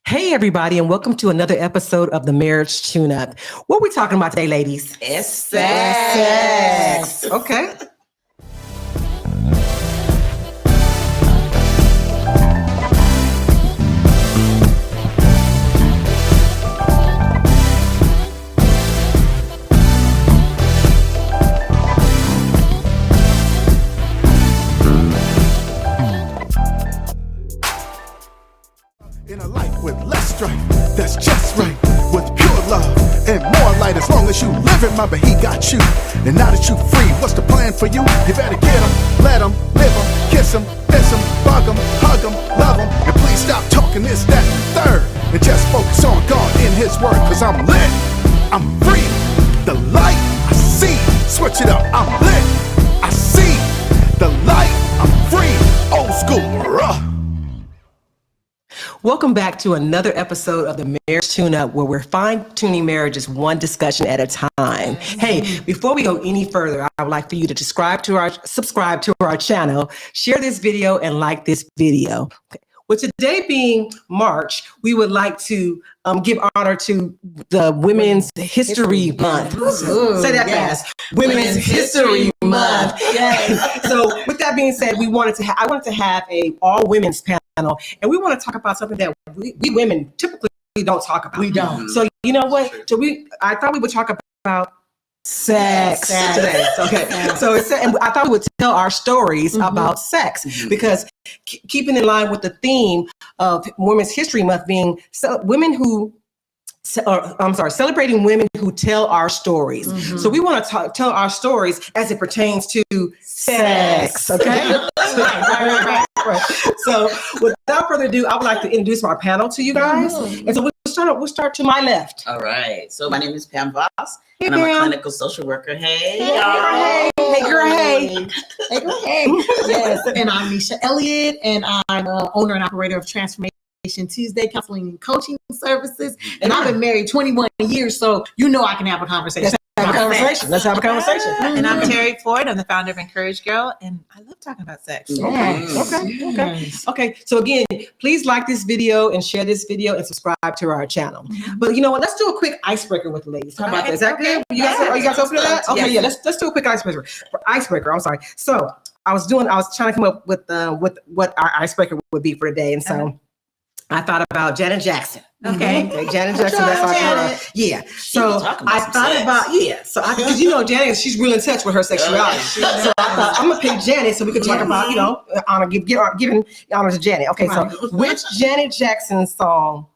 Hey, everybody, and welcome to another episode of the Marriage Tune Up. What are we talking about today, ladies? It's sex. Okay. In a life with less strife, that's just right. With pure love and more light, as long as you live it, but he got you. And now that you free, what's the plan for you? You better get him, let him, live him, kiss him, miss him, bug him, hug him, love him. And please stop talking this, that, and the third. And just focus on God in his word, cause I'm lit, I'm free. The light I see, switch it up, I'm lit, I see. The light, I'm free, old school, Welcome back to another episode of the Marriage Tune Up, where we're fine-tuning marriages one discussion at a time. Hey, before we go any further, I would like for you to subscribe to our channel, share this video, and like this video. Okay. With today being March, we would like to give honor to the Women's History Month. Say that fast. Women's History Month. Yes. So with that being said, I wanted to have a all women's panel, and we want to talk about something that we women typically don't talk about. We don't. So you know what? So I thought we would talk about sex today. Okay. So and I thought we would tell our stories about sex, because keeping in line with the theme of Women's History Month being celebrating women who tell our stories. So we want to tell our stories as it pertains to sex. Okay. Right. So without further ado, I would like to introduce my panel to you guys. And so we'll start to my left. All right. So my name is Pam Voss, Hey, and I'm a Pam. clinical social worker. Hey, Hey, y'all. Hey, girl, hey. Hey, yes, and I'm Nisha Elliott, and I'm owner and operator of Transformation Tuesday Counseling and Coaching Services, and I've been married 21 years, so you know I can have a conversation. Let's have a conversation. And I'm Terry Ford. I'm the founder of Encourage Girl, and I love talking about sex. Okay. So again, please like this video and share this video and subscribe to our channel. But you know what? Let's do a quick icebreaker with the ladies. How about that? Is that good? You guys, are you guys open to that? Okay, yeah. Let's do a quick icebreaker. I'm sorry. So I was trying to come up with what our icebreaker would be for today, and so I thought about Janet Jackson. Okay. Janet Jackson. That's our girl. Yeah. So I thought about because you know Janet, she's real in touch with her sexuality. So I thought I'm gonna pick Janet so we can talk about giving honor to Janet. Okay. So which Janet Jackson song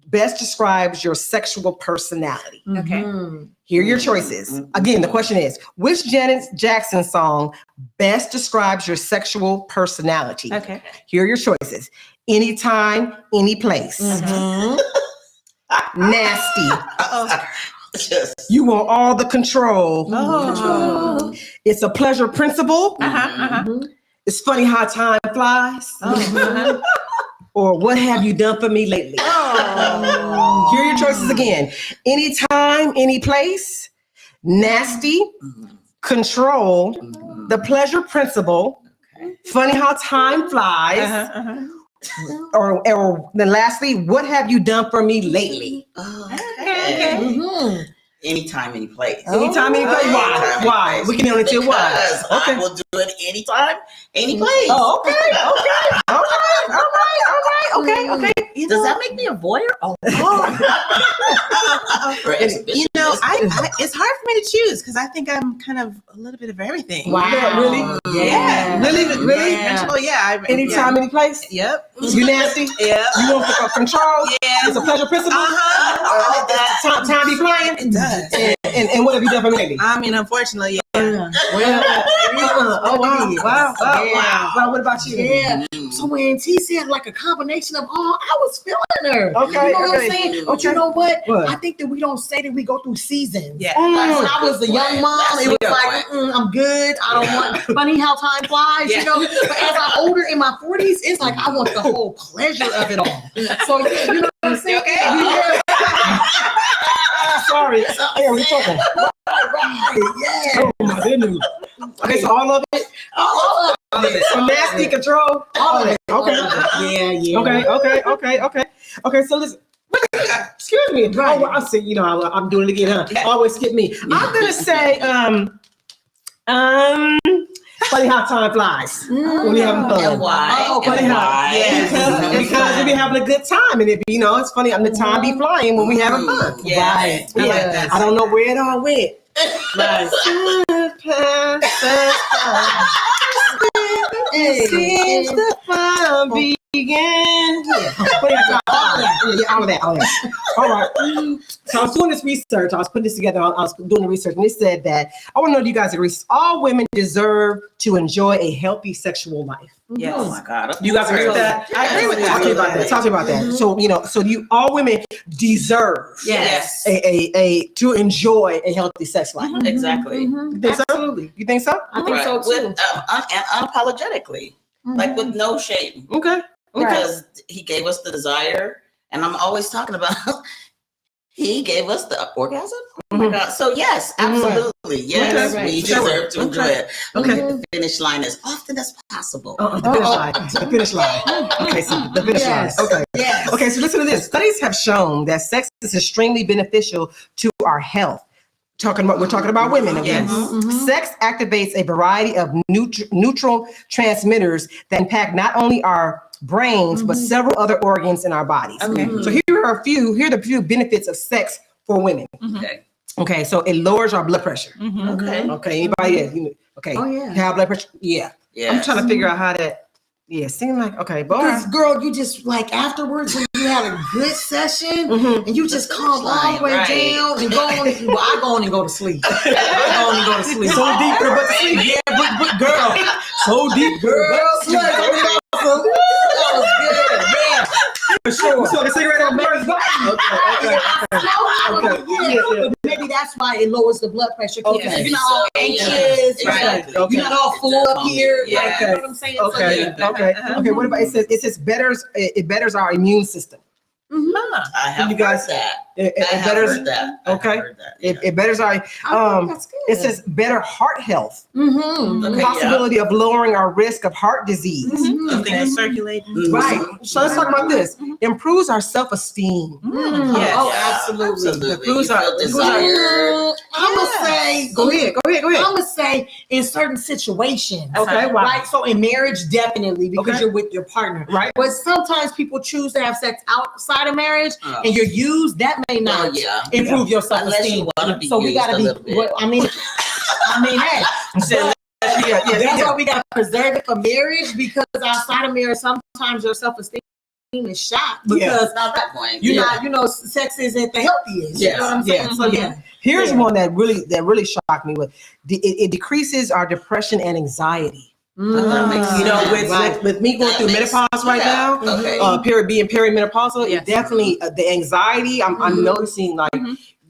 best describes your sexual personality? Okay. Here are your choices. Again, the question is, which Janet Jackson song best describes your sexual personality? Okay. Here are your choices. Anytime, any place. Nasty. You want all the control. It's a pleasure principle. It's funny how time flies. Or what have you done for me lately? Here are your choices again. Anytime, any place. Nasty. Control. The pleasure principle. Funny how time flies. Or then lastly, what have you done for me lately? Anytime, any place. Anytime, any place. Why? We can only tell why. Because I will do it anytime, any place. Oh, okay. All right. Does that make me a voyeur? It's hard for me to choose because I think I'm kind of a little bit of everything. Wow. Really? Yeah. Really? Yeah. Anytime, any place? Yep. You nasty? Yep. You want control? Yeah. It's a pleasure principle? Time be flying? It does. And what have you done for me lately? I mean, unfortunately, yeah. Wow. Well, what about you? Yeah. So when T said like a combination of all, I was feeling her. Okay. You know what I'm saying? But you know what? What? I think that we don't say that we go through seasons. Yeah. Like when I was a young mom, That's it was a good like, I'm good. I don't want funny how time flies, you know. But as I'm older in my 40s, it's like I want the whole pleasure of it all. So yeah, you know what I'm saying? Okay. Yeah. Sorry. Hey, we talking. Right. Yeah. Oh my goodness. Okay, so all of it. All of All of it. So nasty control. All of it. Okay. Yeah. Okay. So listen. Excuse me. Oh, well, I see. You know, I'm doing it again. Huh? Always skip me. I'm gonna say, funny how time flies when you're having fun. And why? Oh, funny And how? why? Yes. Because we be having a good time, and it's funny. The time be flying when we having fun. Yes. Right. I like Yeah. that. I don't know where it all went. Right. Since the fun began. All of that. All right. So I was doing this research. I was putting this together. I was doing the research, and it said that I want to know if you guys agree. All women deserve to enjoy a healthy sexual life. Yes. Oh my God. You guys agree with that? I agree with that. Talk to me about that. Talk to me about that. So all women deserve Yes. a to enjoy a healthy sex life. Exactly. You think Absolutely. so? You think so? I think so too. With, and unapologetically, like with no shame, Okay. because he gave us the desire, and I'm always talking about. He gave us the orgasm. Oh my God! So yes, absolutely, yes, Okay, we right. deserve to enjoy it. We Okay. hit the finish line as often as possible. The finish line. The finish line. Okay, so the finish Yes. line. Okay. Yes. Okay, so listen to this. Studies have shown that sex is extremely beneficial to our health. We're talking about women again. Yes. Sex activates a variety of neutral transmitters that impact not only our brains but several other organs in our bodies. Okay. So here are the few benefits of sex for women. Okay. Okay, so it lowers our blood pressure. Okay. Okay, anybody else? Okay. Oh, yeah. High blood pressure? Yeah. Yes. I'm trying to figure out how that. Yeah, seem like okay, but Because girl, you just like afterwards when you had a good session and you just calm all the way Right. down and go on. Well, I go on and go to sleep. I go on and go to sleep. so deep, girl, but sleep. Yeah, but girl, so deep, girl. Slut, that was good. Yeah. For sure. We saw the cigarette on Mary's body. But maybe that's why it lowers the blood pressure. Okay. You're not all anxious. Exactly. Like, you're not all full up here. Yeah. Like, you know what I'm saying? Okay. So, Okay. What about it says it betters our immune system. I have You guys- heard that. It I have betters heard that. I have okay. heard that, it betters our that's good. it says better heart health. Mm-hmm. Okay, Possibility of lowering our risk of heart disease. Things circulating. Mhm. Right. So let's talk about this. Improves our self-esteem. Yes. Oh, Yeah, absolutely. Who's You our- feel who's desired. I'm gonna say. Go ahead. I'm gonna say in certain situations. Okay. Wow. Right. So in marriage, definitely because Okay. you're with your partner. Right. But sometimes people choose to have sex outside of marriage, Oh. and you're used. That may not Oh, yeah. improve your Unless self-esteem. you want to be So we used gotta a be. little bit. Well, I mean, hey. That's why we gotta preserve it for marriage, because outside of marriage, sometimes your self-esteem is shot because It's not that point. you're not. Sex isn't the healthiest. Yes. You know what I'm saying? So yeah. Here's Yeah. one that really shocked me. It decreases our depression and anxiety. That makes You know, sense. with me going That through makes- menopause right yeah, now, okay. being perimenopausal, Yes. it definitely the anxiety. I'm noticing like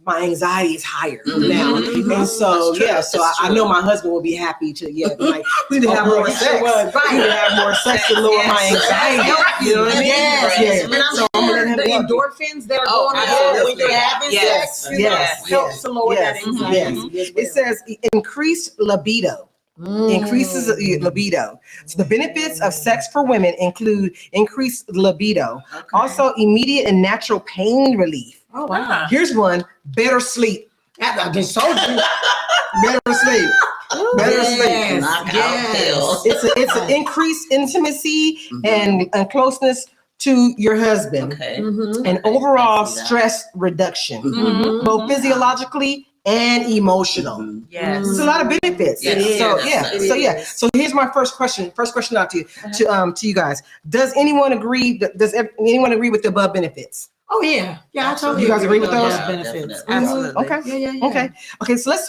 my anxiety is higher now, and so That's true. so That's I true. know my husband will be happy to like we need to have more sex. Right. We need to have more sex to lower my Yes. anxiety. You know what I mean? Yes. Yeah. And I'm So I'm gonna sure let the him help you. endorphins that are Oh, going on absolutely. when you're having Yes. sex, Yes. helps to lower that Yes. anxiety. Yes. It says increased libido. Increases libido. So the benefits of sex for women include increased libido, Okay. also immediate and natural pain relief. Oh wow. Here's one: better sleep. I just told you. Better sleep. Better sleep. Yes. Knockout Yes. pill. It's an increased intimacy and closeness to your husband, Okay. and overall I see that. stress reduction, Mhm. both physiologically and emotional. Mhm. Yes. It's a lot of benefits. It is. So It yeah. So here's my first question. First question out to you, to you guys. Does anyone agree? Does anyone agree with the above benefits? Oh yeah. Yeah, I totally You guys agree with those? Yeah, benefits? definitely. Absolutely. Okay. Yeah. Okay. So let's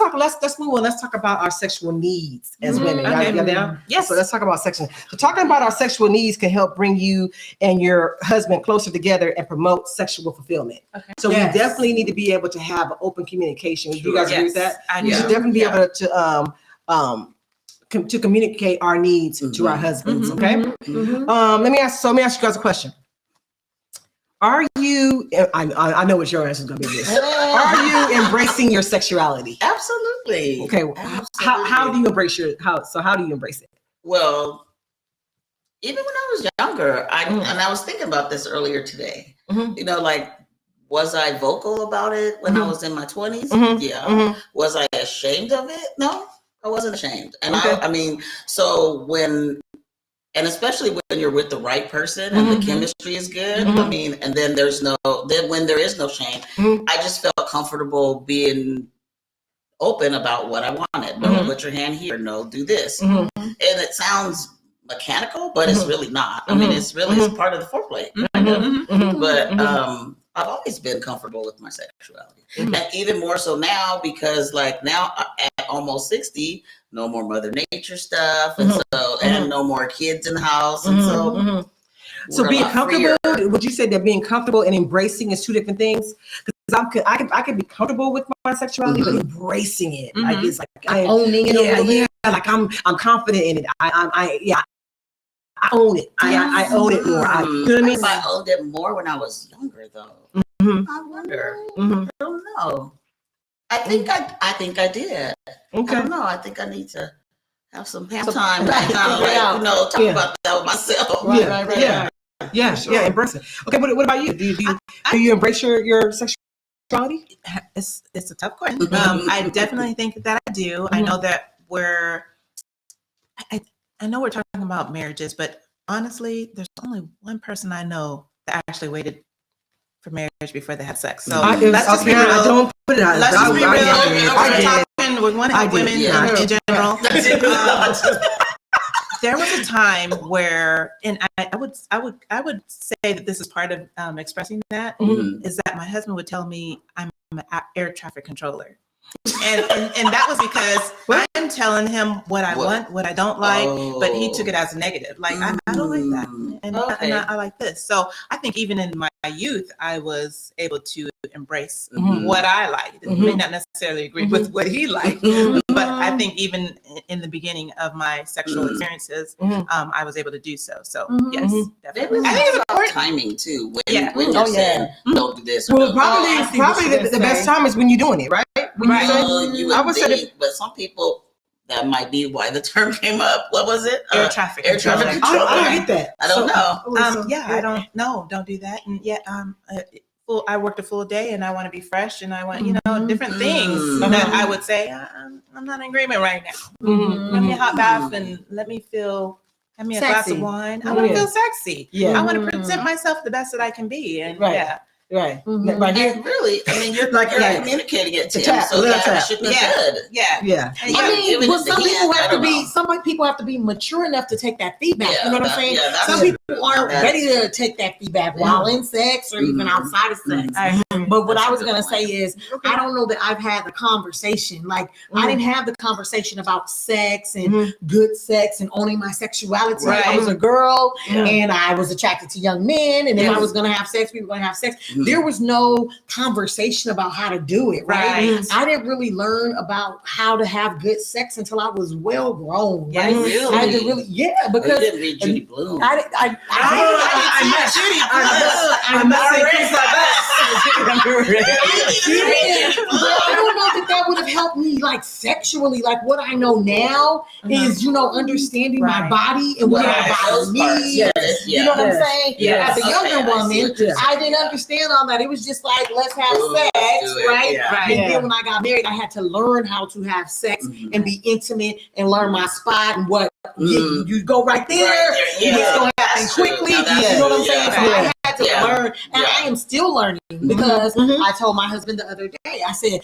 move on. Let's talk about our sexual needs as women. Okay. Y'all down? Yes. So let's talk about sexual. So talking about our sexual needs can help bring you and your husband closer together and promote sexual fulfillment. Okay. So Yes. we definitely need to be able to have open communication. Do you guys agree with Yes, that? I We do. should definitely be able to communicate our needs to our husbands. Okay. Let me ask you guys a question. Are you? I know what your answer is going to be. This. Are you embracing your sexuality? Absolutely. Okay. Absolutely. How do you embrace how do you embrace it? Well, even when I was younger, Mm. and I was thinking about this earlier today. Mhm. You know, like, was I vocal about it when I Mhm. was in my 20s? Mhm. Yeah. Mhm. Was I ashamed of it? No, I wasn't ashamed. And Okay. I mean, so and especially when you're with the right person and Mhm. the chemistry is good. Mhm. I mean, and then when there is no shame, Mhm. I just felt comfortable being open about what I wanted. No, Mhm. put your hand here. No, do this. Mhm. And it sounds mechanical, but it's Mhm. really not. I mean, it's really it's part of the foreplay. Kind of. Mhm. Mhm. But Mhm. I've always been comfortable with my sexuality, Mhm. and even more so now because, like, now at almost 60, no more Mother Nature stuff, and Mhm. so and no more kids in the house, and Mhm. so Mhm. So we're a being lot comfortable, freer. would you say that being comfortable and embracing is two different things? Because I can be comfortable with my sexuality, but embracing it, like, it's like I Owning it a little bit. like I'm confident in it. I own it. I own it more. You know what I mean? If I owned it more when I was younger, though, Mhm. I wonder. Mhm. I don't know. I think I did. I Okay. don't know. I think I need to have some time Right. and kind of, Figure it out. like, talk Yeah. about that with myself. Right. Yeah. Yeah, Sure. yeah, embrace it. Okay, what about you? Do you embrace your sexuality? It's a tough question. I definitely think that I do. I know that I know we're talking about marriages, but honestly, there's only one person I know that actually waited for marriage before they had sex. So let's just be real. I don't put it out. Let's just be real. I did. We want to help I did, women yeah. in general. There was a time where, and I would say that this is part of expressing that, Mhm. is that my husband would tell me I'm an air traffic controller. And that was because I'm telling him what I want, what I don't like, but he took it as a negative. Like, I don't like that, and I like this. So I think even in my youth, I was able to embrace what I liked. I may not necessarily agree with what he liked, but I think even in the beginning of my sexual experiences, I was able to do so. So yes, definitely. I think it's about timing too. When you're saying don't do this. Well, probably the best time is when you're doing it, right? When Right. You I would would say think, but some people, that might be why the term came up. What was it? Air traffic Air traffic controller. controller. I don't get that. I don't know. I don't know. Don't do that. And yet, I worked a full day, and I want to be fresh, and I want different things that I would say I'm not in agreement right now. Let me a hot bath and let me feel. Have me a glass Sexy. of wine. I want to feel sexy. Yeah. I want to present myself the best that I can be. And Right. yeah, Right. Mhm. Right here. And really, I mean, you're Like, yeah. communicating it to A him, tap, a so little that tap. should be Yeah. good. yeah. Yeah. And I I mean, mean, but some people I have to don't be. know. Some people have to be mature enough to take that feedback. Yeah, You know what I'm that- saying? yeah, that's Some true. people aren't That's ready to take that feedback while in sex or even outside of sex. But what That's I a was good gonna point. say is, I don't know that I've had the conversation. Like, I didn't have the conversation about sex and good sex and owning my sexuality. Right. I was a girl Yeah. and I was attracted to young men, and if I Yes. was gonna have sex, we were gonna have sex. Mhm. There was no conversation about how to do it. Right. Right. I didn't really learn about how to have good sex until I was well grown. Yeah, Right. really? I had to really, yeah, Oh, you because didn't read Judy Blume. I don't know that would have helped me like sexually. Like what I know now is, understanding my Right. body and what Right. my Those body parts, needs. yes, You know what I'm yes, saying? yes. As a younger Okay, I see woman, what you're I saying. didn't understand all that. It was just like, let's have Ooh, sex, let's do it. right? Yeah. Right. And then when I got married, I had to learn how to have sex Mhm. and be intimate and learn my spot and what Mhm. you go right there. Right there, It's yeah. going to happen That's true. quickly. Now that's You know what I'm true, saying? So yeah. I had to Yeah. learn, and Yeah. I am still learning because I told my husband the other day, I said,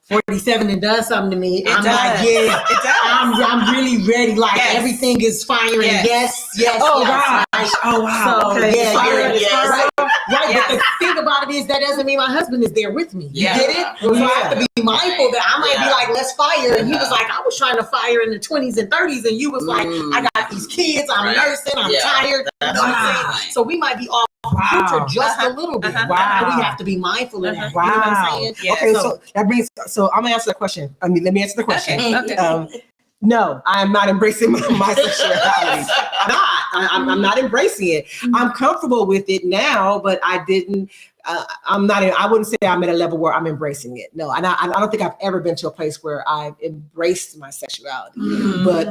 47 and does something to me. It I'm does. like, yeah, It does. I'm really ready. Like Yes. everything is firing. Yes. Yes. Oh, yes. gosh. Right. Oh, wow. So, Okay. yeah, Fire, yeah, yes. right. Yes. But the thing about it is that doesn't mean my husband is there with me. Yeah. You get it? So I have to be mindful that I might be Yeah. like, let's fire. And he was Yeah. like, I was trying to fire in the 20s and 30s. And you was like, I got these kids. I'm Right. nursing. I'm Yeah. tired. That's You know what I'm right. saying? So we might be off kilter just a little bit. Wow. But we have to be mindful of that. Wow. You know what I'm saying? Yeah. Okay, so that brings. So I'm gonna answer the question. Let me answer the question. Okay. No, I am not embracing my sexuality. I'm not. I'm not embracing it. I'm comfortable with it now, but I didn't. I'm not. I wouldn't say I'm at a level where I'm embracing it. No, and I don't think I've ever been to a place where I've embraced my sexuality. But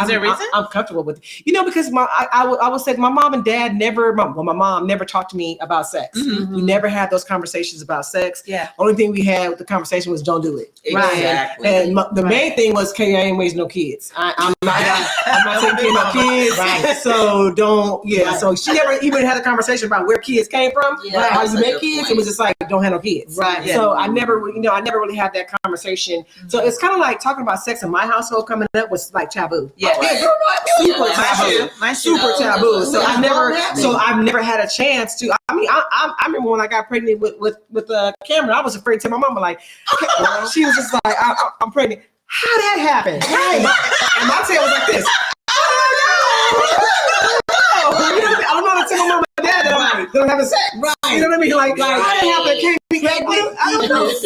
Is there a reason? I'm comfortable with it. Because I will say my mom and dad never. My mom never talked to me about sex. We never had those conversations about sex. Yeah. Only thing we had with the conversation was don't do it. Exactly. And the main thing was, "Okay, I ain't raising no kids. I'm not taking care of no kids. Right. So don't. Yeah. Right. So she never even had a conversation about where kids came from. Yeah, How that's you a make good kids. point. It was just like, don't have no kids. Right. So I never really had that conversation. So it's kind of like talking about sex in my household coming up was like taboo. Yeah. Super Yeah, taboo. Mine too. Super taboo. So Yeah. I've never had a chance to. I remember when I got pregnant with Cameron, I was afraid to tell my mama, like, she was just like, I'm pregnant. How did that happen? And my tail was like this. I don't know how to tell my mom and dad that I'm like, they're having sex. Right. You know what I mean? Like how did that happen? Can't be pregnant. I don't know. It's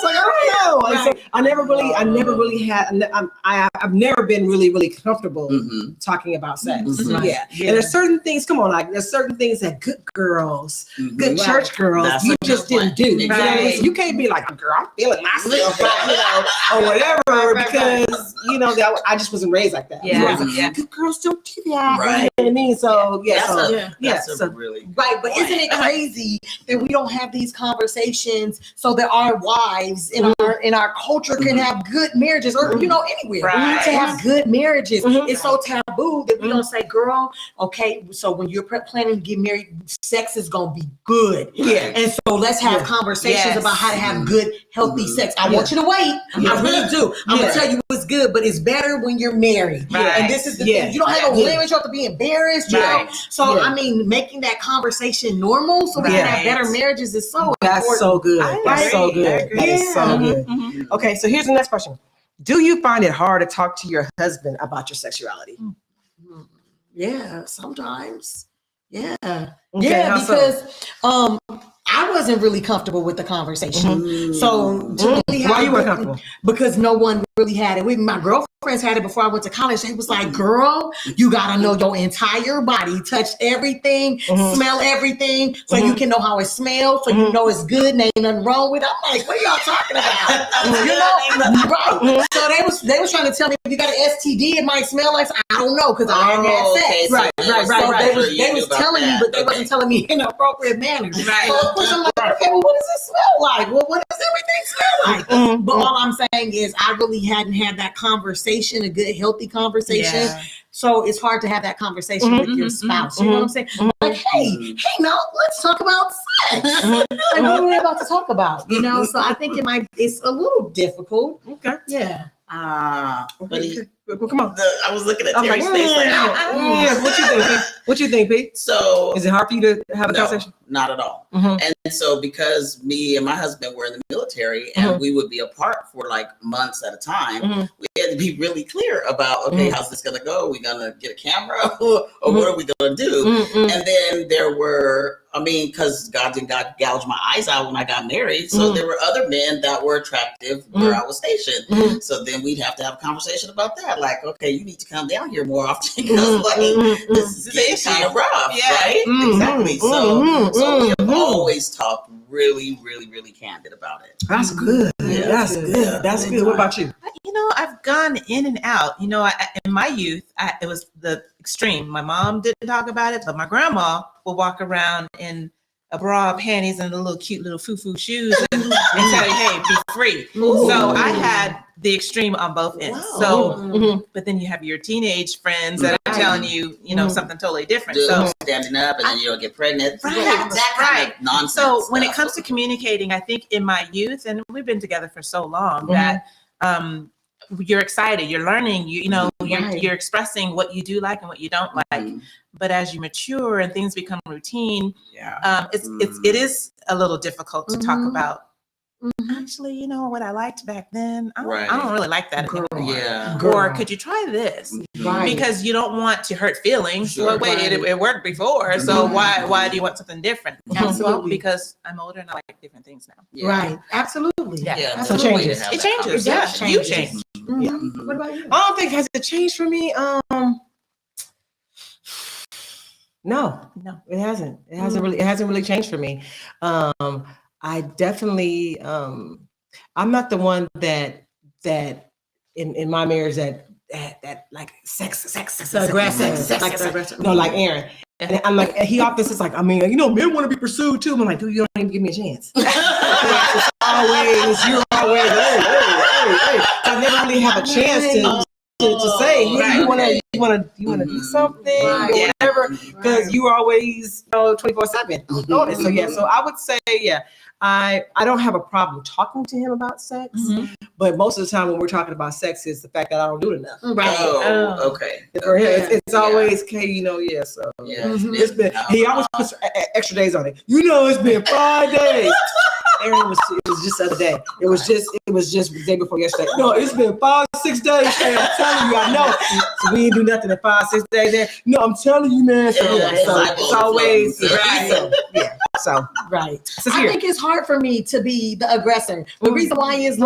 like, I don't know. Right. So I never really had. I've never been really comfortable talking about sex. Yeah. And there's certain things. Come on, like there's certain things that good girls, good church girls, That's you a just good didn't do. point. You know what I mean? Exactly. So you can't be like, girl, I'm feeling myself, or whatever, because that I just wasn't raised like that. Yeah. So I was like, Yeah. good girls don't do that. Right. You know what I mean? So That's a so really Right, but isn't it crazy that we don't have these conversations so that our wives in our culture can have good marriages, or anywhere Right. to have good marriages? Mhm. It's so taboo that we don't say, "Girl, okay, so when you're planning to get married, sex is gonna be good." yeah. And so let's have Yeah. conversations Yes. about how to have good, healthy sex. I want you to wait. I really do. I'm Yeah. gonna tell you it's good, but it's better when you're married. Right. And this is the Yeah. thing. You don't have no Yeah. limits. You have to be embarrassed. You Right. know? So Yeah. I mean, making that conversation normal so we can have Right. better marriages is so That's important. so good. I That's so agree. I good. agree. That is so Yeah. good. Mhm. Okay, so here's the next question. Do you find it hard to talk to your husband about your sexuality? Yeah, sometimes. Yeah. Okay, Yeah, how so? because I wasn't really comfortable with the conversation. So to really Why have you weren't comfortable? because no one really had it. My girlfriends had it before I went to college. They was like, "Girl, you gotta know your entire body, touch everything, smell everything, so you can know how it smells, so you know it's good and ain't nothing wrong with it." I'm like, "What are y'all talking about?" Right? So they was trying to tell me, if you got an STD, it might smell like. I don't know because I haven't had sex. okay, so Right. So they was telling me, but they wasn't telling me in an appropriate manner. Right. So of course I'm like, okay, well, what does it smell like? Well, what does everything smell like? But all I'm saying is I really hadn't had that conversation, a good, healthy conversation. Yeah. So it's hard to have that conversation with your spouse. You know what I'm saying? Like, hey, now let's talk about sex. Like, what are we about to talk about? So I think it's a little difficult. Okay. Yeah. but Come on. I was looking at I'm like, Terry's face like, What you think? Pete? What you think, Pete? so Is it hard for you to have a no, conversation? not at all. Mhm. And so because me and my husband were in the military and we would be apart for like months at a time, we had to be really clear about, okay, how's this going to go? Are we going to get a camera or what are we going to do? And then there were, because God didn't gouge my eyes out when I got married. So there were other men that were attractive where I was stationed. So then we'd have to have a conversation about that. Like, okay, you need to come down here more often because this is getting kind of rough, Yeah. right? Exactly. So we have always talked really, really, really candid about it. That's good. Yeah. That's good. That's good. What about you? I've gone in and out. In my youth, it was the extreme. My mom didn't talk about it, but my grandma would walk around in a bra, panties, and the little cute little foo-foo shoes and tell you, hey, be free. So I had the extreme on both ends. So, but then you have your teenage friends that are telling you, something totally different. So Standing up and then you don't get pregnant. Right, That kind of nonsense. So when it stuff. comes to communicating, I think in my youth, and we've been together for so long, that you're excited, you're learning, you're expressing what you do like and what you don't like. But as you mature and things become routine, it is a little difficult to talk about. Actually, what I liked back then, I don't really like that anymore. Yeah. Or could you try this? Right. Because you don't want to hurt feelings. Sure. Well, wait, it worked before, so why do you want something different? Absolutely. Well, because I'm older and I like different things now. Yeah. Right. Absolutely. Yeah. Yeah. So there's a way changes. to have It that changes. It Yeah, does you change. change. What about you? I don't think has it changed for me. No, it hasn't. It hasn't really changed for me. I definitely, I'm not the one that in my marriage that like sex, aggressive. no, like Aaron. And I'm like, he often says like, I mean, you know, men want to be pursued too. I'm like, dude, you don't even give me a chance. It's always, you're always, hey. I never really have a chance to say, hey, you wanna do something or whatever, because you were always 24/7 on it. So yeah, so I would say I don't have a problem talking to him about sex, but most of the time when we're talking about sex is the fact that I don't do it enough. Right. Okay. For him, it's always okay, so it's been. He always puts extra days on it. It's been 5 days. Aaron, it was just the other day. It was just the day before yesterday. No, it's been 5-6 days. Hey, I'm telling you, I know. So we ain't do nothing in 5-6 days there. No, I'm telling you, man. So, it's always right. So right. I think it's hard for me to be the aggressor. The reason why is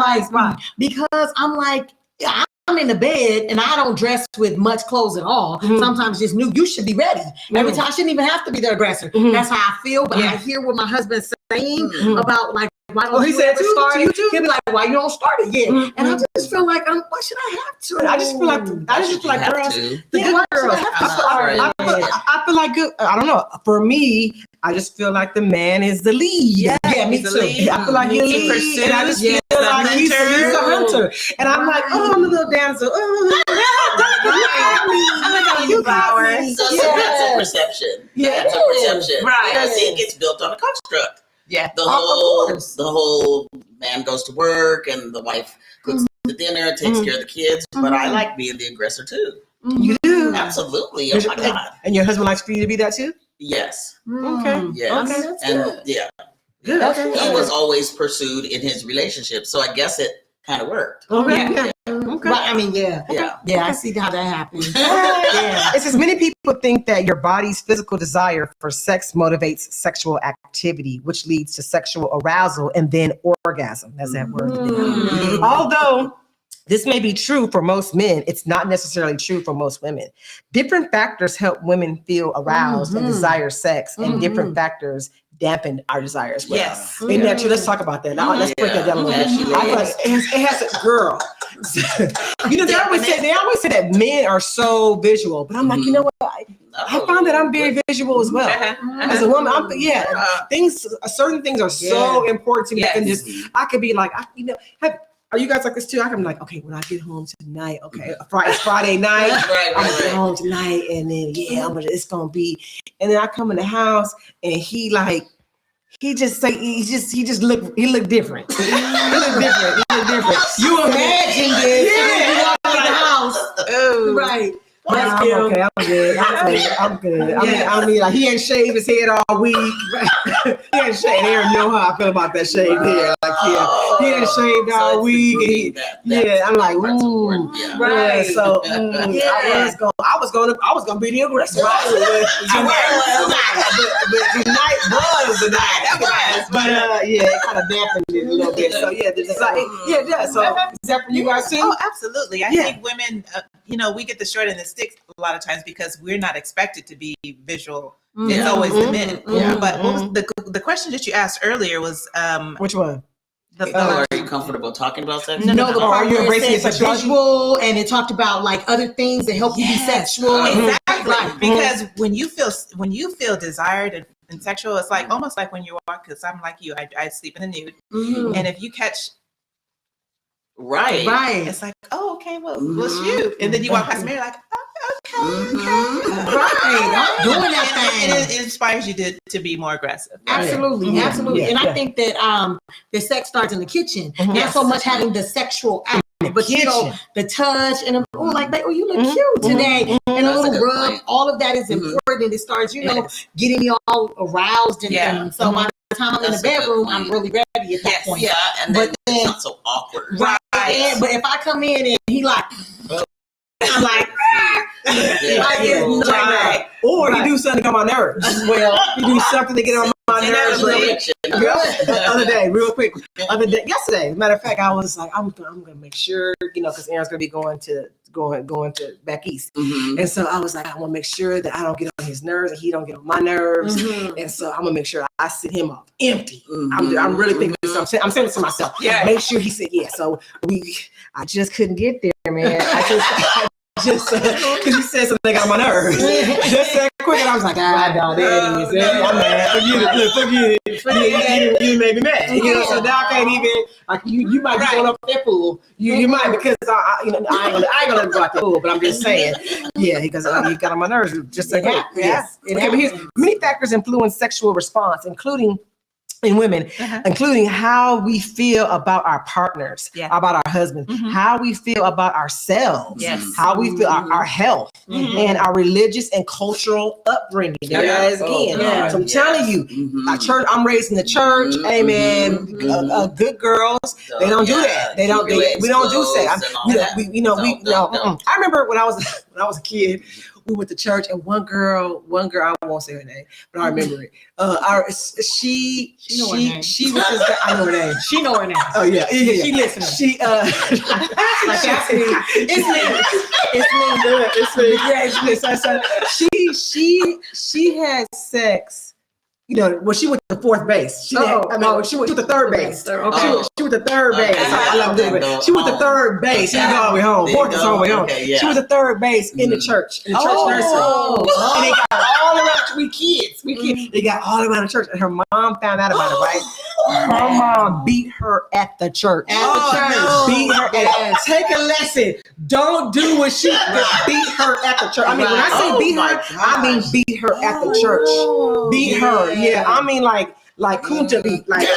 because I'm like, I'm in the bed and I don't dress with much clothes at all. Sometimes just new. You should be ready. Every time I shouldn't even have to be the aggressor. That's how I feel. But I hear what my husband's saying about like, why don't you ever start it? He'll be like, why you don't start it yet? And I just feel like, why should I have to? I just feel like girls, the good girls. I feel like good. I don't know. For me, I just feel like the man is the lead. Yeah, me too. I feel like he's the lead, and I just feel like he's a hunter. And I'm like, I'm a little damsel. You power. So that's a perception. That's a perception. Right. I think it's built on a construct. Yeah. The whole man goes to work and the wife cooks the dinner, takes care of the kids. But I like being the aggressor too. You do? Absolutely. Oh my God. And your husband likes for you to be that too? Yes. Okay. Yes. Okay, that's and good. yeah. Good. He was always pursued in his relationship. So I guess it kind of worked. Okay. Yeah. Okay. Right, I mean, Yeah. I see how that happens. It says many people think that your body's physical desire for sex motivates sexual activity, which leads to sexual arousal and then orgasm. That's that word. Although this may be true for most men, it's not necessarily true for most women. Different factors help women feel aroused and desire sex, and different factors dampen our desires. Yes. Isn't that true? Let's talk about that. Now, let's break that down a little bit. I feel like it has a girl. They always say that men are so visual, but I'm like, you know what? I found that I'm very visual as well. As a woman, certain things are so important to me. Yes. And I could be like, are you guys like this too? I can be like, okay, when I get home tonight, it's Friday night. I'm gonna get home tonight, and then it's gonna be. And then I come in the house, and he look different. He look different. You imagine this. You walk in the house. Oh, Right. I'm okay. I'm good. I mean, like he ain't shaved his head all week. He ain't shaved. Aaron know how I feel about that shaved hair. Like, he ain't shaved all week. I'm like, ooh, right. So, I was gonna be the aggressor. But tonight was the night. But it kind of dampened it a little bit. So the desire. So is that for you guys too? Oh, absolutely. I think women, we get the short end of the stick a lot of times because we're not expected to be visual. It's always the men. But what was the question that you asked earlier was which one? Are you comfortable talking about sex? No, the part you're where it embracing said sexual, and it talked about like other things that help you be sexual. Exactly. Right. Because when you feel desired and sexual, it's like almost like when you walk. Because I'm like you, I sleep in the nude, and if you catch. Right. It's like, oh, okay, well, shoot. And then you walk past the mirror like, okay. Right. I'm doing that thing. And it inspires you to be more aggressive. Absolutely. And I think that the sex starts in the kitchen. Not so much having the sexual act, but the touch and like, you look cute today. And a little rub, all of that is important. It starts, getting you all aroused and things. So by the time I'm in the bedroom, I'm really ready at that point. Yeah, and then it's not so awkward. Right. But if I come in and he like, I'm like, or you do something to come on nerves. Well, you do something to get on my nerves. Yesterday, matter of fact, I was like, I'm gonna make sure, because Aaron's gonna be going to going to back east. Mhm. And so I was like, I want to make sure that I don't get on his nerves and he don't get on my nerves. Mhm. And so I'm gonna make sure I sit him off empty. Mhm. I'm really thinking this. I'm saying this to myself. Yeah. Make sure he said yeah. So I just couldn't get there, man. I just because he said something that got on my nerves. Just that quick, and I was like, no, there it is. I'm mad. Forget it. You made me mad. You know, so now I can't even. Like you might be going up that pool. You might because I ain't gonna let him go out the pool. But I'm just saying, yeah, because he got on my nerves. Just like Yeah, yes. it Okay, but here's many factors influence sexual response, including in women, including how we feel about our partners, about our husbands, how we feel about ourselves, how we feel our health, and our religious and cultural upbringing. There it is again. yeah. So I'm telling you, I'm raised in the church. Amen. Good girls, they don't do that. They don't. We don't do sex. I remember when I was a kid. We went to church, and one girl, I won't say her name, but I remember it. She was just, I know her name. She know her name. Oh yeah. She listening. She she had sex. You know, well, she went to fourth base. She went to the third base. Okay. She went to third base. I love that. She went to third base. She didn't go all the way home. Fourth is all the way home. She went to third base in the church, nursery. And they got all around. We kids. They got all around the church, and her mom found out about it. Right? Her mom beat her at the church. Beat her. At, take a lesson. Don't do what she beat her at the church. I mean, when I say beat her, I mean beat her at the church. Beat her. Yeah, I mean like Kunta beat, like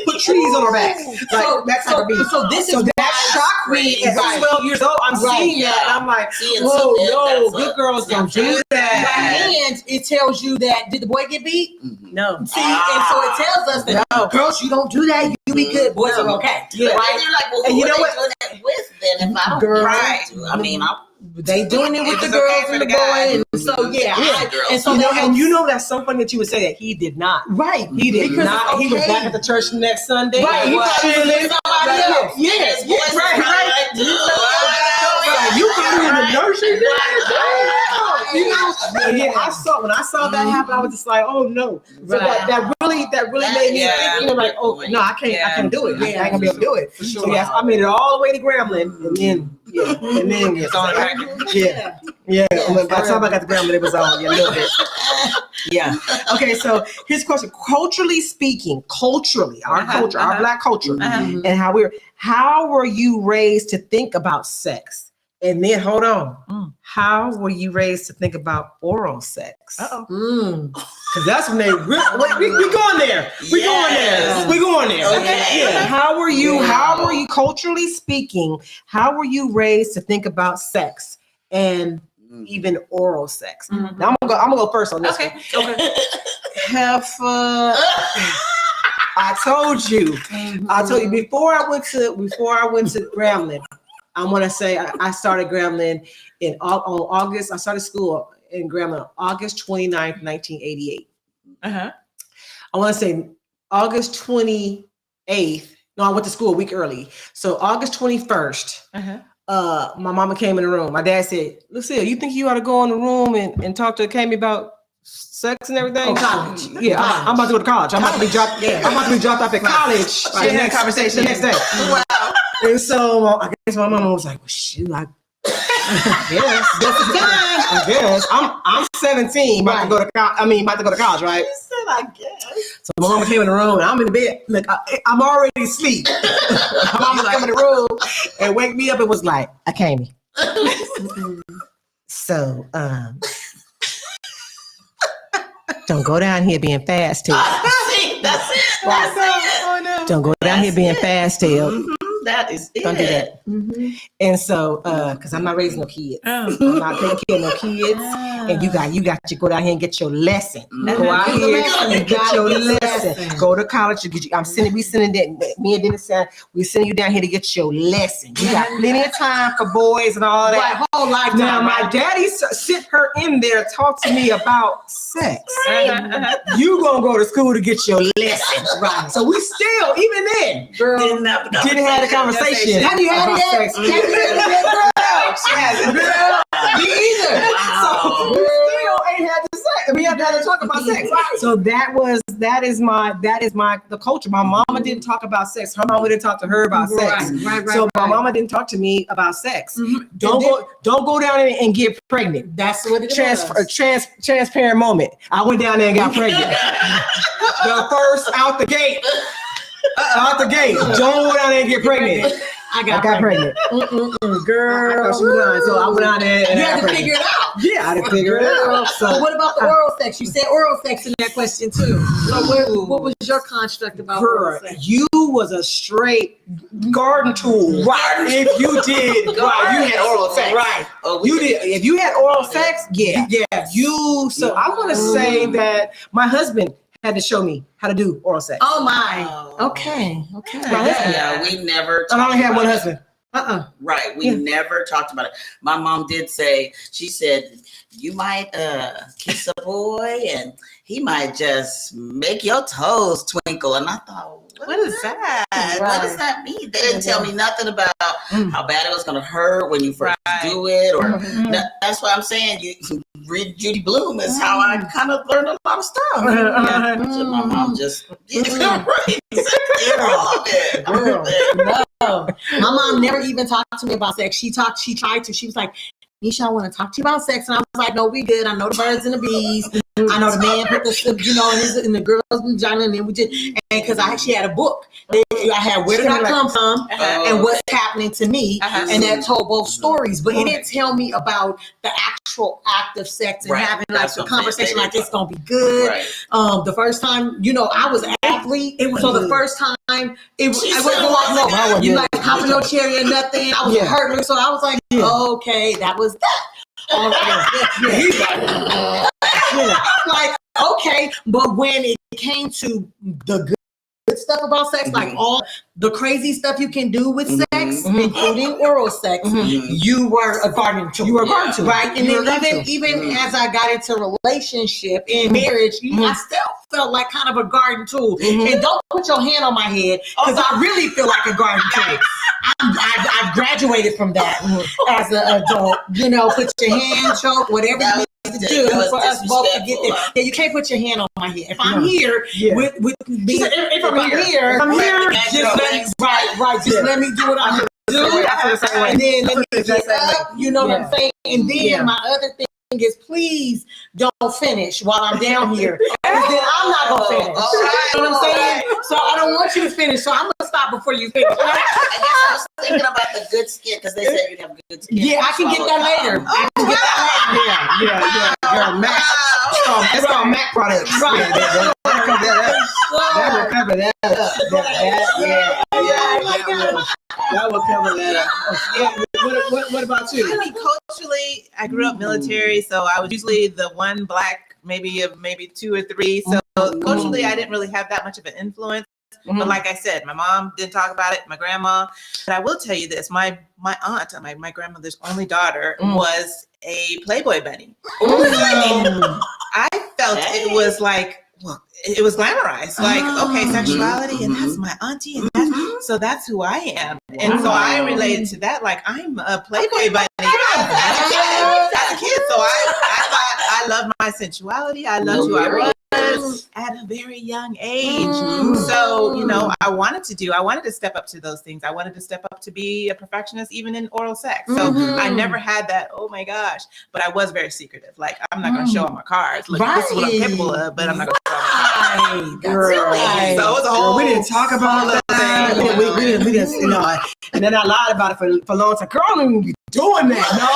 put trees on her back, like that type of beat. So that shocked me at 12 years old. I'm seeing that, and I'm like, whoa, no, good girls don't do that. And it tells you that did the boy get beat? No. See, and so it tells us that girls, you don't do that. You be good. Boys are okay. Yeah. Right? And you're like, well, And who you know are what? they doing that with then? If I don't Girl. I mean, They doing it with It the was girls okay for and the the boy, guy. and so and so you know that's so funny that you would say that he did not. right. He did Because not. it's He was okay. back at the church next Sunday. Right, he Was probably chilling. with somebody else. Yes, Boys right. probably like, You can be in the nursery. You know, when I saw that happen, I was just like, oh no. So that really made me think, you know, like, oh no, I can't do it. I ain't gonna be able to do it. For sure. So yes, I made it all the way to Grambling, and then it's on Yeah. By the time I got to Grambling, it was on a little bit. Yeah. Okay, so here's a question. Culturally speaking, our culture, our Black culture, and how were you raised to think about sex? And then hold on. How were you raised to think about oral sex? Because that's when they we going there. We going there. Okay. Yeah. How were you culturally speaking? How were you raised to think about sex and even oral sex? Now I'm gonna go first on this. Okay. Heifer. I told you before I went to Grambling. I want to say I started Grambling on August. I started school in Grambling on August 29th, 1988. I want to say August 28th. No, I went to school a week early. So August 21st, my mama came in the room. My dad said, Lucille, you think you ought to go in the room and talk to Kami about sex and everything? College. Yeah, I'm about to go to college. I'm about to be dropped. I'm about to be dropped off at college. She had a conversation the next day. Wow. And so I guess my mama was like, well, shoot, I guess. I'm 17, about to go to college, right? You said, I guess. So my mama came in the room, and I'm in the bed. Look, I'm already asleep. My mama come in the room and wake me up and was like, I came. So, don't go down here being fast-tailed. That's it. Don't go down here being fast-tailed. That is it. Don't do that. And so, because I'm not raising no kids. I'm not taking care of no kids. And you got to go down here and get your lesson. Go out here and get your lesson. Go to college. Me and Dennis, we sending you down here to get your lesson. You got plenty of time for boys and all that. Right, whole lifetime. Now, my daddy sent her in there to talk to me about sex. You gonna go to school to get your lesson. Right. So we still, even then, Didn't have didn't have the conversation. Have you had about that? sex. She hasn't. Me either. So we still ain't had to say. We have to talk about sex. So that is the culture. My mama didn't talk about sex. Her mama didn't talk to her about sex. Right. So my mama didn't talk to me about sex. Mhm. Don't go down there and get pregnant. That's what it was. Transparent moment. I went down there and got pregnant. The first out the gate. Don't go down there and get pregnant. I I got got pregnant. pregnant. Girl, I thought she was lying. So I went out there and You I had got to figure pregnant. it out. Yeah, I had to figure it out. So So what about the oral sex? You said oral sex in that question too. So what was your construct about oral girl, sex? you was a straight garden tool. Right. If you did, right, you had oral sex. Right. Oh, we You did. If you had oral sex, yeah. You. So I'm gonna say that my husband had to show me how to do oral sex. Oh my. Oh. Okay. Yeah, we never. And I only had talked one about it. husband. Right. We Yeah. never talked about it. My mom did say, she said, you might kiss a boy and he might just make your toes twinkle. And I thought, What is that? What does that mean? They didn't tell me nothing about how bad it was going to hurt when you first Right. do it. Or that's why I'm saying you read Judy Blume is how I kind of learned a lot of stuff. So my mom just right. All of it. All of it. No. My mom never even talked to me about sex. She tried to. She was like, Nisha, I want to talk to you about sex. And I was like, no, we good. I know the birds and the bees. I know the man put the, in the girl's vagina. And then we did, and because I actually had a book. I had Where Did I Come From and What's Happening to Me. And that told both stories. But it didn't tell me about the actual act of sex and Right. having like That's the what I'm conversation saying. like it's going to be good. Right. The first time, I was an athlete. So the first time, I wasn't like, you like popping no cherry or nothing. I was a hurdler. So I was like, okay, that was that. I'm like, okay, but when it came to the good stuff about sex, like all the crazy stuff you can do with sex, including oral sex, you were a garden tool. You were a garden tool. Right? And You were a then garden even as I got into relationship and marriage, I still felt like kind of a garden tool. And don't put your hand on my head because I really feel like a garden tool. I've graduated from that as an adult. Put your hand, choke, whatever you need to do for us both to get there. Yeah, you can't put your hand on my head. If I'm here with being, if I'm here, just let me, just let me do what I'm do. And then let me get up. You know what I'm saying? And then my other thing is, please don't finish while I'm down here. Because then I'm not gonna finish. You know what I'm saying? So I don't want you to finish. So I'm gonna stop before you finish. I guess I was thinking about the good skin because they said you'd have good skin. Yeah, I can get that later. I can get that later. Yeah. Girl, Mac. It's called Mac products. Right. That will cover that up. That will cover that up. What about you? I mean, culturally, I grew up military, so I was usually the one black, maybe two or three. So culturally, I didn't really have that much of an influence. But like I said, my mom didn't talk about it, my grandma. But I will tell you this, my aunt, my grandmother's only daughter, was a Playboy bunny. I felt it was like, it was glamorized. Like, okay, sexuality, and that's my auntie, and that's who I am. And so I related to that, like, I'm a Playboy bunny. As a kid, so I thought I loved my sensuality. I loved who I was at a very young age. So, I wanted to step up to those things. I wanted to step up to be a perfectionist, even in oral sex. So I never had that, oh my gosh, but I was very secretive. Like, I'm not going to show all my cards. Look, this is what I'm capable of, but I'm not going to show all my cards. Right. So it was a whole. We didn't talk about that. We didn't, and then I lied about it for a long time. Girl, I don't even be doing that. No,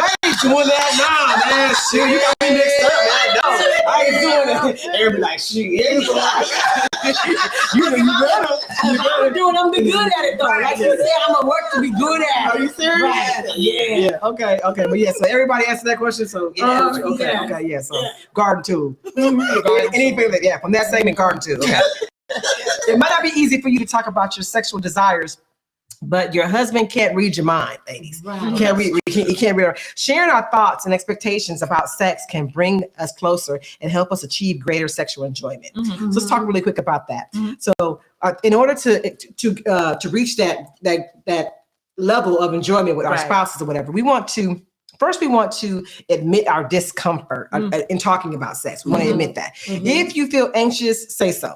I ain't doing that. Nah, man. Shoot, you got me mixed up, man. No, I ain't doing that. Everybody like, shoot, you better. I'm be good at it though. Like you said, I'm gonna work to be good at it. Are you serious? Right. Yeah. Okay. But yeah, so everybody answered that question. So yeah. So garden tool. Anything that from that segment, garden tool. Okay. It might not be easy for you to talk about your sexual desires, but your husband can't read your mind, ladies. Right. He can't read. Sharing our thoughts and expectations about sex can bring us closer and help us achieve greater sexual enjoyment. So let's talk really quick about that. So in order to reach that level of enjoyment with our Right. spouses or whatever, we want to admit our discomfort in talking about sex. We want to admit that. If you feel anxious, say so.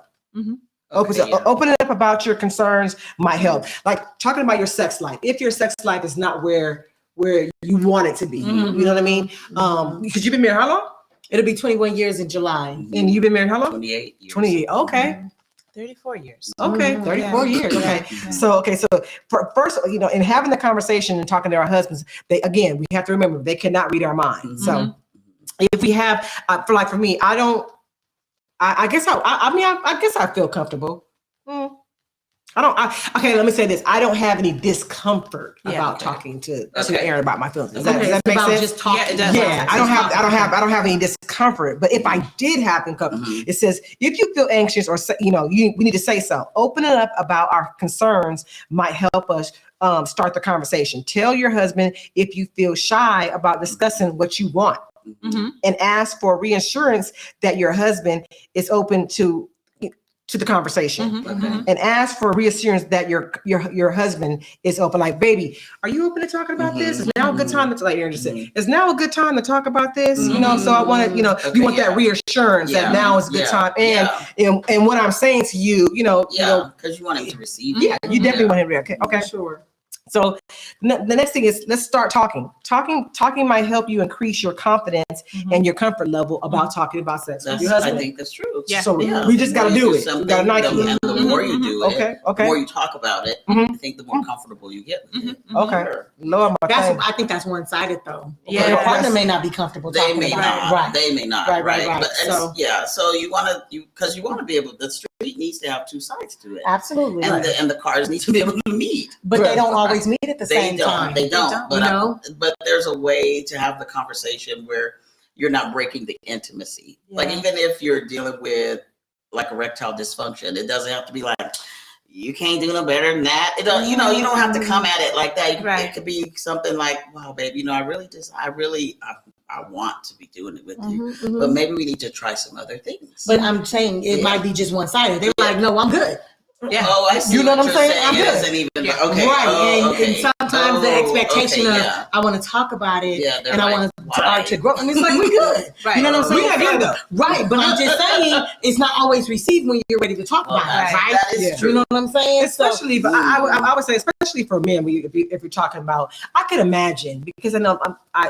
Open it up about your concerns might help. Like talking about your sex life. If your sex life is not where you want it to be, you know what I mean? Because you've been married how long? It'll be 21 years in July. And you've been married how long? 28 years. 28. Okay. 34 years. Okay. 34 years. Okay. So first, in having the conversation and talking to our husbands, we have to remember they cannot read our minds. So if we have, for me, I guess I feel comfortable. Let me say this. I don't have any discomfort about talking to Aaron about my feelings. Does that make sense? Just talking. Yeah, it does. Yeah, I don't have any discomfort. But if I did have discomfort, it says if you feel anxious or we need to say so. Open it up about our concerns might help us start the conversation. Tell your husband if you feel shy about discussing what you want, and ask for reassurance that your husband is open to the conversation, and ask for reassurance that your husband is open. Like, baby, are you open to talking about this? Is now a good time to, like Aaron just said, is now a good time to talk about this? So I want to, you want that reassurance that now is a good time. And what I'm saying to you, because you want him to receive it. Yeah, you definitely want him to. Okay, Sure. So the next thing is let's start talking. Talking might help you increase your confidence and your comfort level about talking about sex with your husband. I think that's true. Yeah. So we just got to do it. We got to Nike it. And the more you do it, Okay. the more you talk about it, I think the more comfortable you get with it. Okay. Sure. Lord, I think that's one-sided though. Yeah. Your partner may not be comfortable They talking may about not. it. Right. They may not. Right. But So- so you want to be able. The street needs to have two sides to it, Absolutely. and the cars need to be able to meet. But they don't always meet at the same time. They don't. you know? But there's a way to have the conversation where you're not breaking the intimacy. Like Yeah. even if you're dealing with like erectile dysfunction, it doesn't have to be like you can't do no better than that. It don't. You don't have to come at it like that. Right. It could be something like, "Wow, babe, I want to be doing it with you, but maybe we need to try some other things." But I'm saying it might be just one-sided. They're like, no, I'm good. Yeah. Oh, I see. You know what I'm you're saying? I'm It good. isn't even Yeah. okay. Right. Oh, And okay. sometimes the expectation okay, of yeah. I want to talk about it Yeah, they're and I like, want why? to grow. And it's like, we good. Right. You know what I'm saying? We have So- right. But I'm just saying it's not always received when you're ready to talk about it. Right. That is Yeah. true. You know what I'm saying? Especially, but I would say, especially for men, if you're talking about, I could imagine, because I know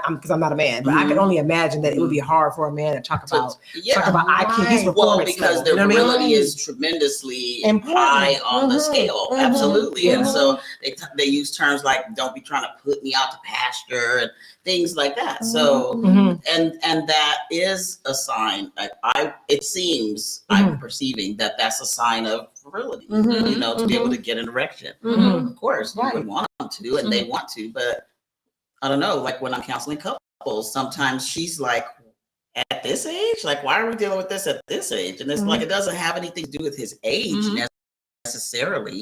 because I'm not a man, but I can only imagine that it would be hard for a man to talk about IQ, his Well, performance because level, their you know what I mean? ability is tremendously Important. high on the scale. Absolutely. And Mhm. so they use terms like, don't be trying to put me out to pasture and things like that. So, Mhm. and that is a sign. It seems I'm perceiving that that's a sign of virility, to be able to get an erection. Of course, you would want them to, and they want to, but I don't know, like when I'm counseling couples, sometimes she's like, at this age, like, why are we dealing with this at this age? And it's like, it doesn't have anything to do with his age necessarily.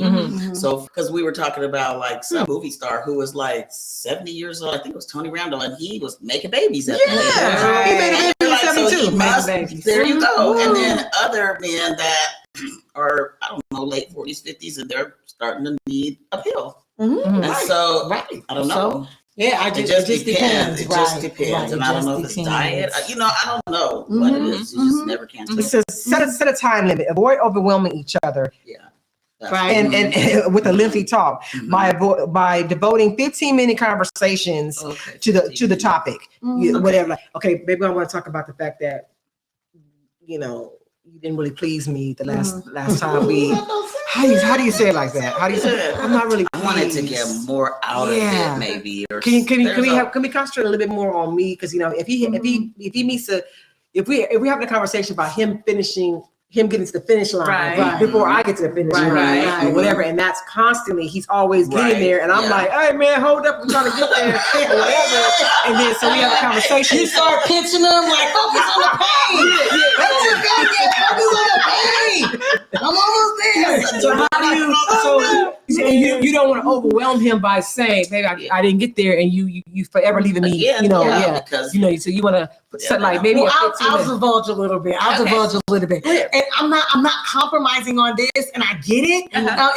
So, because we were talking about like some movie star who was like 70 years old, I think it was Tony Randall, and he was making babies at the age. Yeah, he made a baby And at like, so 72. he must- Made babies. there you go. And then other men that are, I don't know, late 40s, 50s, and they're starting to need a pill. Mhm. And so, Right. I don't know. Yeah, It just depends. It just depends. Right. And I don't know if it's diet. I don't know what it is. You just never can It tell. says set a time limit. Avoid overwhelming each other, Yeah. Right. and with a lengthy talk by devoting 15-minute conversations Okay. to the topic. Whatever. Like, okay, maybe I want to talk about the fact that you didn't really please me the last time we. How do you say it like that? How do you say it? I'm not really. I wanted to pleased. get more out of Yeah. it, maybe. Or Can there's we concentrate a little bit more on me? Because if he meets if we're having a conversation about him getting to the finish line Right. before I get to the finish line Right. or whatever, and that's constantly he's always getting Right. there, and I'm Yeah. like, hey man, hold up, I'm trying to get there or whatever, and then so we have a conversation. You start pitching them like, focus on the pain. That's your goddamn focus on the pain. I'm almost there. So how do you? So you don't want to overwhelm him by saying, "Baby, I didn't get there, and you forever leaving me." Again, You know, because so you want to like maybe. Well, a 15 I'll minute- divulge a little bit. I'll divulge a little bit, and I'm not compromising on this, and I get it.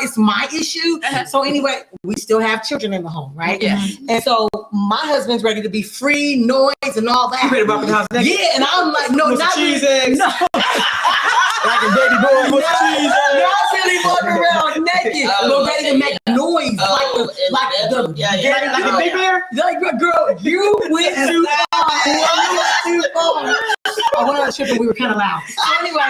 It's my issue. So anyway, we still have children in the home, right? Yeah. And so my husband's ready to be free, noise, and all that. You ready to walk in the house naked? Yeah, and I'm like, no, With some not cheese really, eggs. no, Like a baby boy with some cheese eggs. not really walking around naked, but ready to make noise, like the Like a big bear. like girl, you went too far. You went too far. I went on a trip and we were kind of loud. So anyway,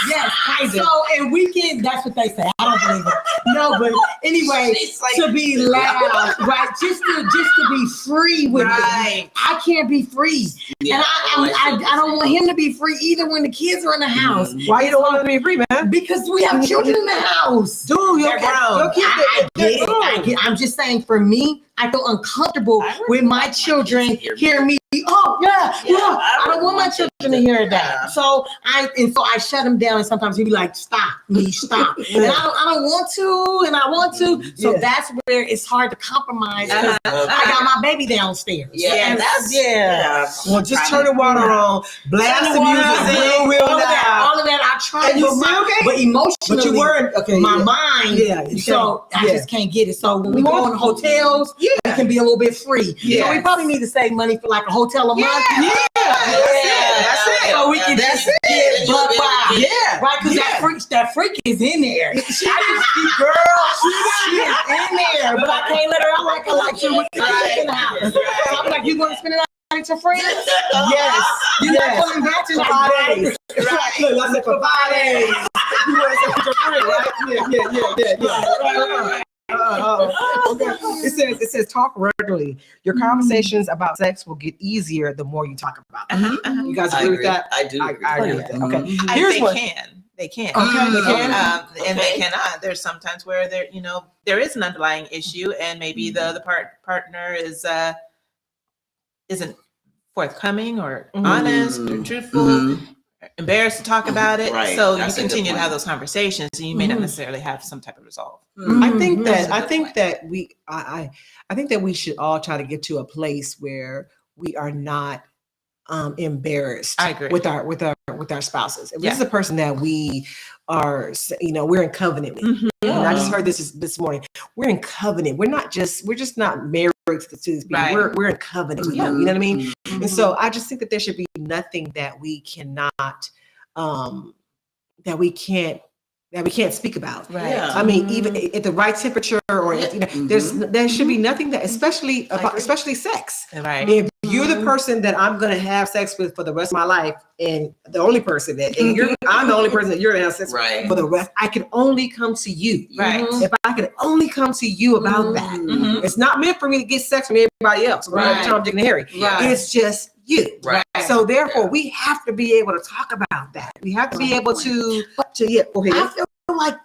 yes, kind of. So and weekend, that's what they say. I don't believe it. No, but anyway, She's like- to be loud, right? Just to be free with it. I can't be free, and I don't want him to be free either when the kids are in the house. Why you don't want him to be free, man? Because we have children in the house. Dude, They're grown. I get it. I'm just saying, for me, I feel uncomfortable with my children hear me. Oh yeah. I don't want my children to hear that. So I shut him down, and sometimes he'd be like, "Stop, me, stop," and I don't want to, and I want to. So that's where it's hard to compromise. 'Cause I got my baby downstairs. Well, just turn the water on, blast the music real all loud. of that. I tried, And you but, still can't? but emotionally, But you weren't okay. my mind. You So can't. I just can't get it. So when we go in hotels, we can be a little bit free. So we probably need to save money for like a hotel a month. That's it. So we can just get buck wild. Yeah. Right, because that freak is in there. She is in there, but I can't let her out like she with the kids in the house. So I'm like, you going to spend it out with your friends? Yes. You're not coming back to like 5 days. Right. Look, I said for 5 days. You want to say with your friend, right? Yeah. Okay. It says talk regularly. Your conversations about sex will get easier the more you talk about it. You guys agree with that? I do. I agree with that. Okay. Here's Here's one. They can. Okay, they can. And they cannot. There's sometimes where there is an underlying issue, and maybe the other partner isn't forthcoming or honest or truthful, embarrassed to talk about it. Right. So That's a you good continue to point. have those conversations, and you may not necessarily have some type of resolve. I think That's that a I good think point. that I think that we should all try to get to a place where we are not embarrassed. I agree. with our spouses. If this is a person that we are, we're in covenant with. And I just heard this morning. We're in covenant. We're just not married to these people. Right. We're in covenant with them. You know what I mean? And so I just think that there should be nothing that we cannot that we can't speak about. Right. Yeah. I mean, even at the right temperature, or there should be nothing that, especially sex. Right. If you're the person that I'm going to have sex with for the rest of my life, and the only person that, I'm the only person that you're going to have sex with for the rest, I can only come to you. Right. If I could only come to you about that, it's not meant for me to get sex from everybody else. Right. Tom, Dick, and Harry. Right. It's just you. Right. So therefore, we have to be able to talk about that. We have to be able to go ahead. I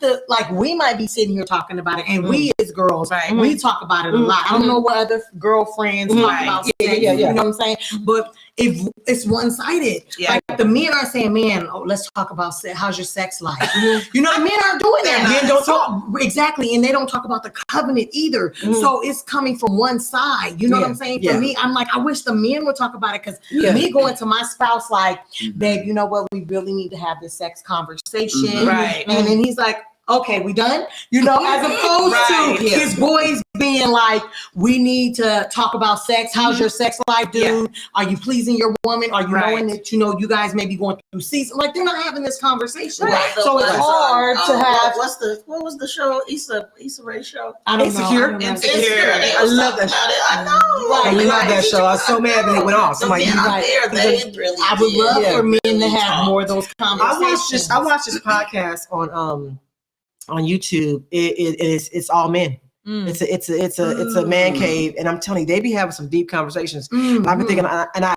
feel like we might be sitting here talking about it, and we as girls, Right. we talk about it a lot. I don't know what other girlfriends talk about sex, Yeah. you know what I'm saying? But if it's one-sided, like the men are saying, "Man, let's talk about sex. How's your sex life?" You know, men aren't doing that. Men don't talk exactly, and they don't talk about the covenant either. So it's coming from one side. You know what I'm saying? For me, I'm like, I wish the men would talk about it, because me going to my spouse like, "Babe, you know what? We really need to have this sex conversation." Right. And then he's like, "Okay, we done?" You know, as opposed to his boys being like, "We need to talk about sex. How's your sex life, dude? Are you pleasing your woman? Are you knowing that, you guys may be going through season?" Like, they're not having this conversation. Right. So it's hard to have. What was the show? Issa Rae show? I don't Insecure? know. Insecure. I love that show. I know. I love that show. I was so mad that it went off. Somebody out there, they really. I would love for men to have talk. more of those conversations. I watched this podcast on YouTube. It's all men. It's a man cave, and I'm telling you, they be having some deep conversations. I've been thinking, and I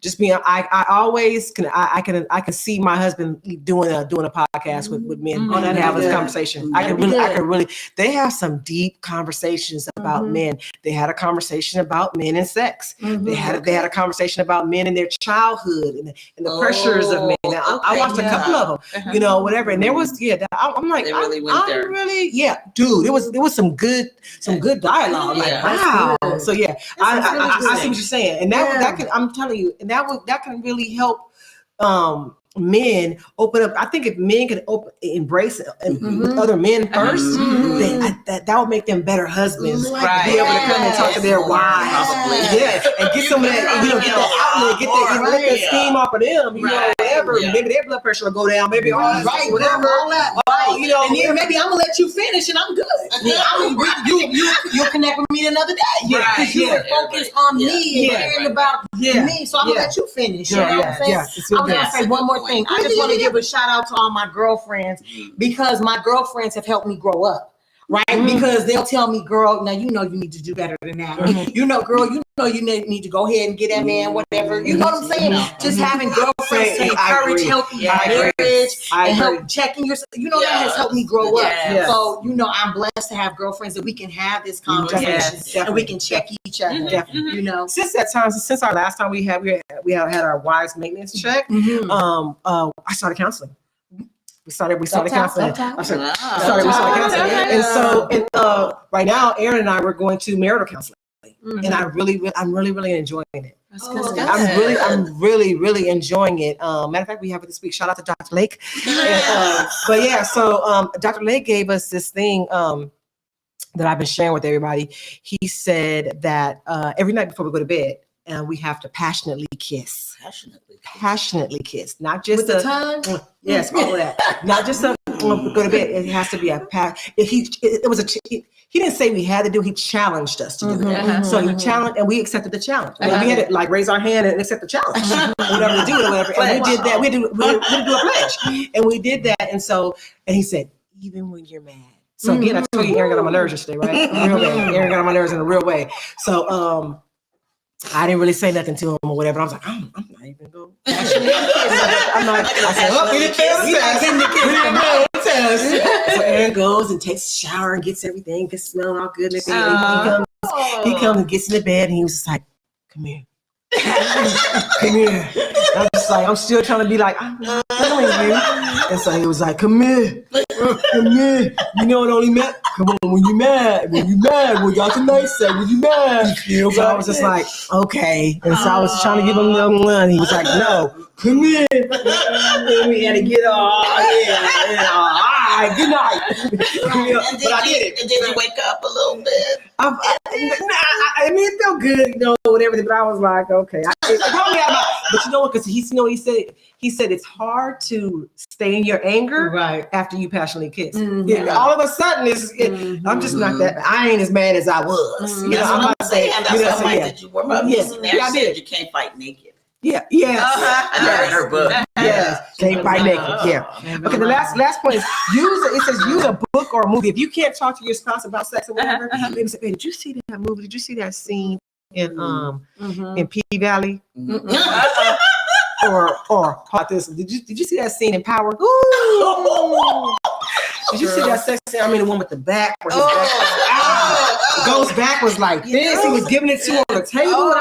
just being, I always can, I can see my husband doing a podcast with men and have this conversation. I can really, they have some deep conversations about men. They had a conversation about men and sex. They had a conversation about men and their childhood and the pressures of men. Now, I watched a couple of them, whatever. And there was, I'm like, They really went there. Dude, it was some good dialogue. Like, wow. So I see what you're saying. And that can, I'm telling you, and that can really help men open up. I think if men can embrace other men first, then that would make them better husbands. Right. Be able to come and talk to their wives. Probably. And get some of that, get that outlet, get that steam off of them, whatever. Yeah. Maybe their blood pressure will go down, maybe all that, whatever. All that. And then maybe I'm gonna let you finish and I'm good. You'll connect with me another day. Because you were focused on me and caring about me. So I'm gonna let you finish. You know what I'm saying? I'm gonna say one more thing. I just want to give a shout out to all my girlfriends because my girlfriends have helped me grow up. Right? Because they'll tell me, girl, now you know you need to do better than that. Girl, you need to go ahead and get that man, whatever. You know what I'm saying? Just having girlfriends to encourage healthy marriage and help checking yourself. That has helped me grow up. So, I'm blessed to have girlfriends that we can have this conversation and we can check each other. Since that time, since our last time we have had our wives maintenance check, I started counseling. We started counseling. We started counseling. And so, right now, Aaron and I were going to marital counseling, and I'm really enjoying it. I'm really enjoying it. Matter of fact, we have it this week. Shout out to Dr. Lake. So Dr. Lake gave us this thing that I've been sharing with everybody. He said that every night before we go to bed, we have to passionately kiss. Passionately kiss, not just with the tongue. Yes, all of that. Not just go to bed. It has to be a he didn't say we had to do. He challenged us to do it. So he challenged, and we accepted the challenge. We had to raise our hand and accept the challenge, whatever to do it, or whatever. And we did that. We had to do a pledge, and we did that. And he said, even when you're mad. So again, I told you, Aaron got on my nerves yesterday, right? Real bad. Aaron got on my nerves in a real way. So I didn't really say nothing to him or whatever. I was like, I'm not even going. I'm not. I said, So Aaron goes and takes a shower and gets everything, gets smelling all good. And he comes and gets in the bed, and he was just like, "Come here, come here." I'm just like, I'm still trying to be like, I'm not feeling you. And so he was like, come here. Come here. You know what only meant? Come on, when you mad, when y'all tonight say, when you mad. So I was just like, okay. And so I was trying to give him the one. He was like, no, come here. And we had to get all right, good night. But I did it. And did you wake up a little bit? I mean, it felt good, whatever. But I was like, okay. But you know what? Because he said it's hard to stay in your anger after you passionately kiss. All of a sudden, I'm just not that. I ain't as mad as I was. I'm not saying. That's why did you warm up? I did. You can't fight naked. Yeah. I her book. Can't fight naked. Yeah. Okay. The last point is use a book or a movie. If you can't talk to your spouse about sex or whatever, maybe say, hey, did you see that movie? Did you see that scene in P Valley? Or about this? Did you see that scene in Power? Ooh. Did you see that sex scene? I mean, the one with the back where his back goes back was like this. He was giving it to her on the table.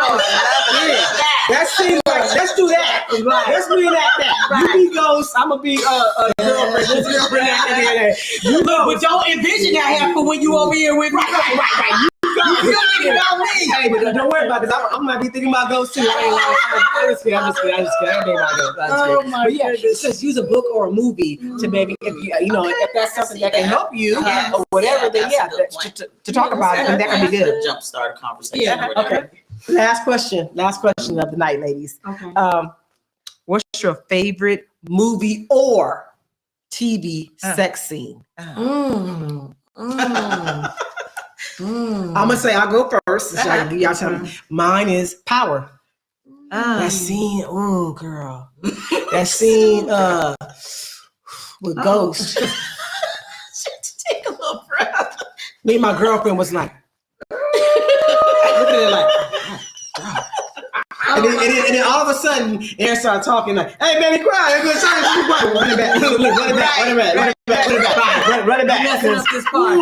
That scene, like, let's do that. Let's reenact that. You be Ghost. I'm gonna be girlfriend. This girlfriend but don't envision that happen when you over here with me. Right. You thinking about me. Hey, but don't worry about this. I might be thinking about Ghost too. I'm just kidding. I don't think about Ghost. But yeah, just use a book or a movie to maybe if that's something that can help you or whatever. Then to talk about it, and that can be good. Jumpstart a conversation. Yeah. Okay. Last question of the night, ladies. Okay. What's your favorite movie or TV sex scene? I'm gonna say I'll go first. So I can y'all tell me. Mine is Power. That scene, oh girl, that scene with Ghost. Take a little breath. Me and my girlfriend was like, looking at it like, and and then all of a sudden, Aaron started talking like, "Hey, baby, cry. Run it back. Look, run it back. Run it back. Run it back. Run it back. Messing up this part.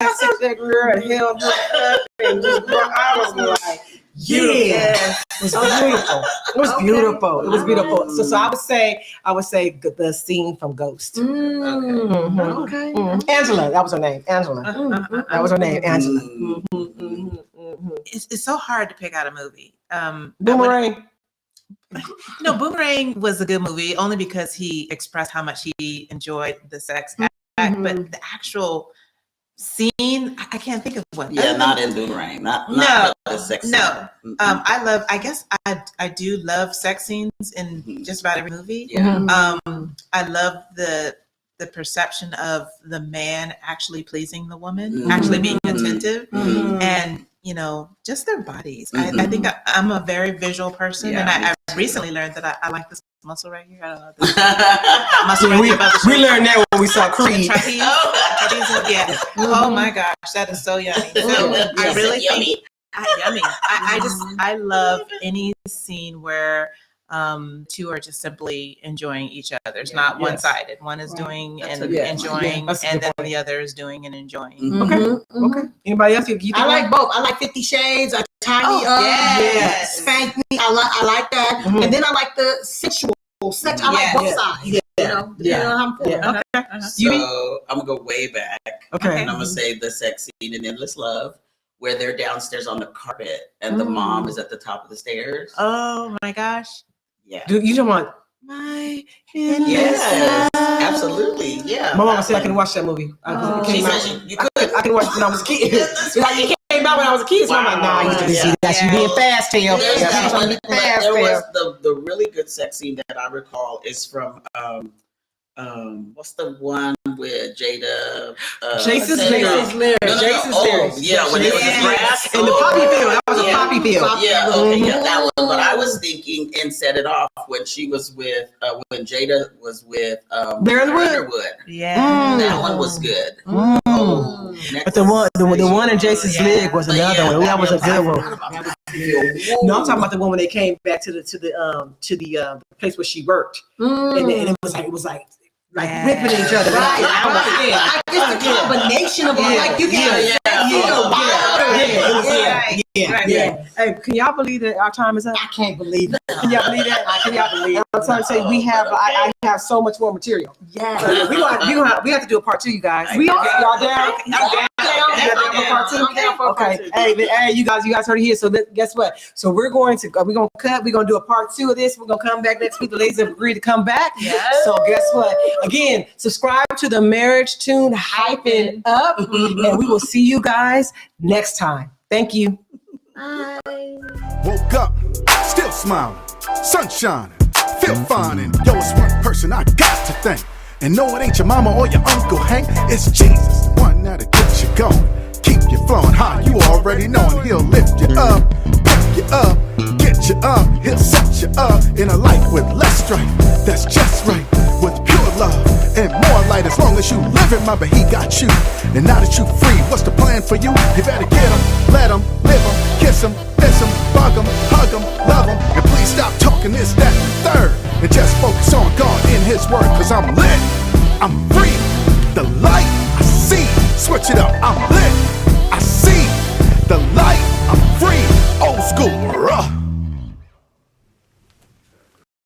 I sat that girl and held her up and just I was like, yeah, it was beautiful. It was beautiful. It was beautiful. So I would say the scene from Ghost. Okay. Angela, that was her name. Angela. That was her name, Angela. It's so hard to pick out a movie. Boomerang. No, Boomerang was a good movie only because he expressed how much he enjoyed the sex act, but the actual scene, I can't think of one. Yeah, not in Boomerang. Not the sex scene. I do love sex scenes in just about every movie. Yeah. I love the perception of the man actually pleasing the woman, actually being attentive, and just their bodies. I think I'm a very visual person, and I recently learned that I like this muscle right here. I don't know. This muscle right here above the We shoulder. learned that when we saw Creed. Trapeze. Yeah. Oh my gosh, that is so yummy. So I really think yummy. I love any scene where two are just simply enjoying each other. It's not one-sided. One is doing and enjoying, That's a and good then the other is doing and enjoying. Okay. Anybody else? You think I like both. I like 50 Shades, a Tiny yes. Spank Me. I like that. And then I like the sensual sex. I like both sides. Depending on how I'm feeling. So I'm gonna go way back. Okay. And I'm gonna say the sex scene in Endless Love, where they're downstairs on the carpet and the mom is at the top of the stairs. Oh my gosh. Yeah. Do you don't want my Yes, absolutely. Yeah. My mama said I can watch that movie. She Came out- said you could. I can watch it when I was a kid. It came out when I was a kid, so I'm like, nah, you can see that. You being fast, tail. There's that one, but Fast, there tail. was the really good sex scene that I recall is from what's the one with Jada? Jason's Lyrics. lyrics. No, Jason's oh, lyrics. yeah, when they was in grass. In the poppy field. That was a poppy field. Yeah, okay, yeah, that one. But I was thinking and set it off when she was with when Jada was with Bear in the Wood. Underwood. Yeah. That one was good. Mm. Oh, But the one in Jason's leg was another one. That was a good one. No, I'm talking about the one when they came back to the place where she worked, and it was like ripping each other. Right. I was I guess the combination of them, like you can Yeah. Hey, can y'all believe that our time is up? I can't believe it. Can y'all believe that? Can y'all believe it? I'm trying to say I have so much more material. Yeah. So we have to do a part 2, you guys. We are. Y'all down? Okay. Hey, you guys heard it here. So guess what? So we're going to cut. We're gonna do a part 2 of this. We're gonna come back next week. The ladies have agreed to come back. Yes. So guess what? Again, subscribe to the Marriage Tune Hyping Up, and we will see you guys next time. Thank you. Woke up, still smiling, sun shining, feel fine. And yo, it's one person I got to thank. And no, it ain't your mama or your Uncle Hank. It's Jesus, the one that'll get you going. Keep you flowing high, you already know. And he'll lift you up, pick you up, get you up. He'll set you up in a life with less strife. That's just right, with pure love and more light. As long as you live it, but he got you. And now that you free, what's the plan for you? You better get him, let him, live him, kiss him, miss him, bug him, hug him, love him. And please stop talking this, that, and the third. And just focus on God in his word. Cause I'm lit, I'm free. The light I see, switch it up, I'm lit. I see the light